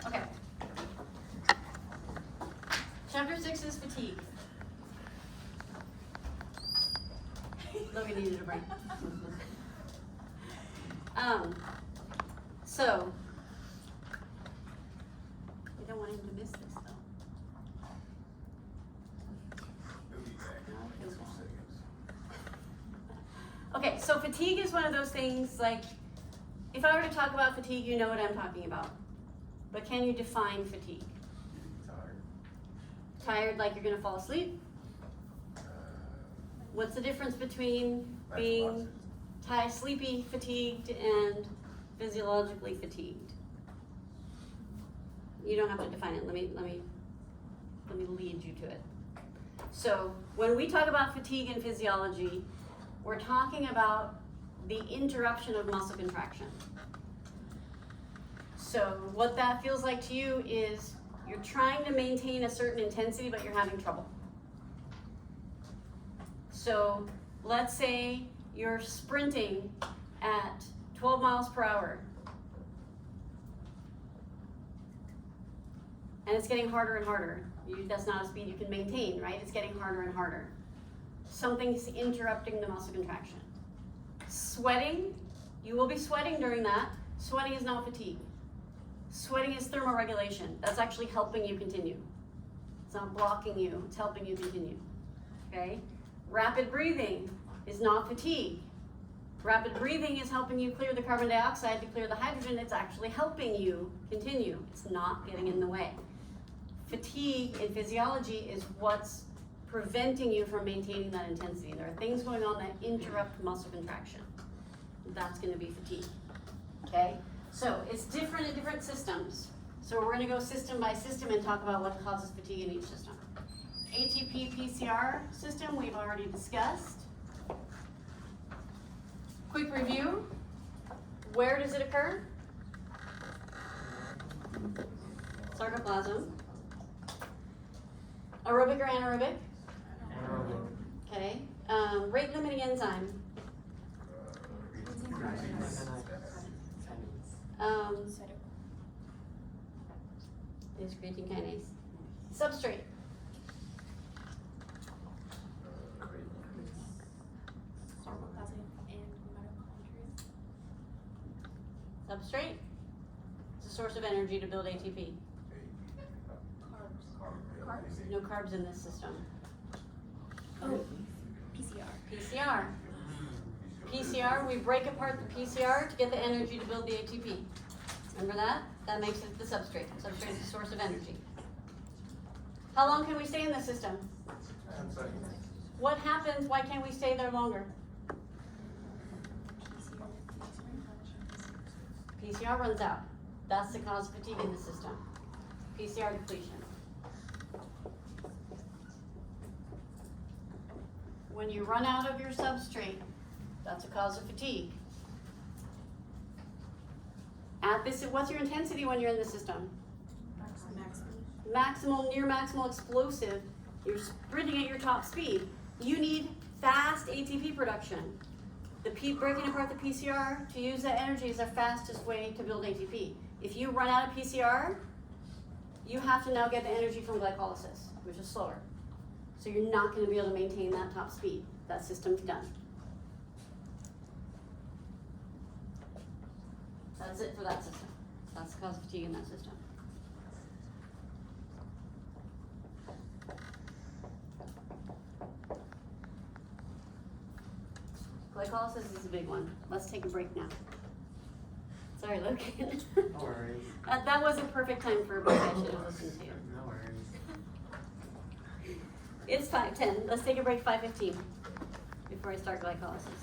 Okay. Chapter 6 is fatigue. Logan needed a break. So, I don't want him to miss this though. Okay, so fatigue is one of those things, like, if I were to talk about fatigue, you know what I'm talking about. But can you define fatigue? Tired. Tired like you're gonna fall asleep? What's the difference between Lack of being oxygen. tired, sleepy, fatigued, and physiologically fatigued? You don't have to define it. Let me lead you to it. So when we talk about fatigue and physiology, we're talking about the interruption of muscle contraction. So what that feels like to you is you're trying to maintain a certain intensity, but you're having trouble. So let's say you're sprinting at 12 miles per hour. And it's getting harder and harder. That's not a speed you can maintain, right? It's getting harder and harder. Something's interrupting the muscle contraction. Sweating, you will be sweating during that. Sweating is not fatigue. Sweating is thermoregulation. That's actually helping you continue. It's not blocking you, it's helping you continue. Okay? Rapid breathing is not fatigue. Rapid breathing is helping you clear the carbon dioxide to clear the hydrogen. It's actually helping you continue. It's not getting in the way. Fatigue in physiology is what's preventing you from maintaining that intensity. There are things going on that interrupt muscle contraction. That's going to be fatigue. Okay? So it's different in different systems. So we're going to go system by system and talk about what causes fatigue in each system. ATP PCR system we've already discussed. Quick review. Where does it occur? Sarcoplasm. Aerobic or anaerobic? Okay. Rate limiting enzyme. Is creatine kinase. Substrate. Sarcoplasm and mitochondria. Substrate. It's a source of energy to build ATP. Carbs? No carbs in this system. Oh, PCR. PCR. PCR, we break apart the PCR to get the energy to build the ATP. Remember that? That makes it the substrate. Substrate is the source of energy. How long can we stay in the system? 10 seconds. What happens? Why can't we stay there longer? PCR runs out. That's the cause of fatigue in the system. PCR depletion. When you run out of your substrate, that's a cause of fatigue. At this, what's your intensity when you're in the system? Maximal, near maximal explosive. You're sprinting at your top speed. You need fast ATP production. Breaking apart the PCR to use that energy is the fastest way to build ATP. If you run out of PCR, you have to now get the energy from glycolysis, which is slower. So you're not going to be able to maintain that top speed. That system's done. That's it for that system. That's the cause of fatigue in that system. Glycolysis is a big one. Let's take a break now. Sorry, Logan. No worries. That was a perfect time for a break. I should have listened to you. No worries. It's 5:10. Let's take a break 5:15 before I start glycolysis.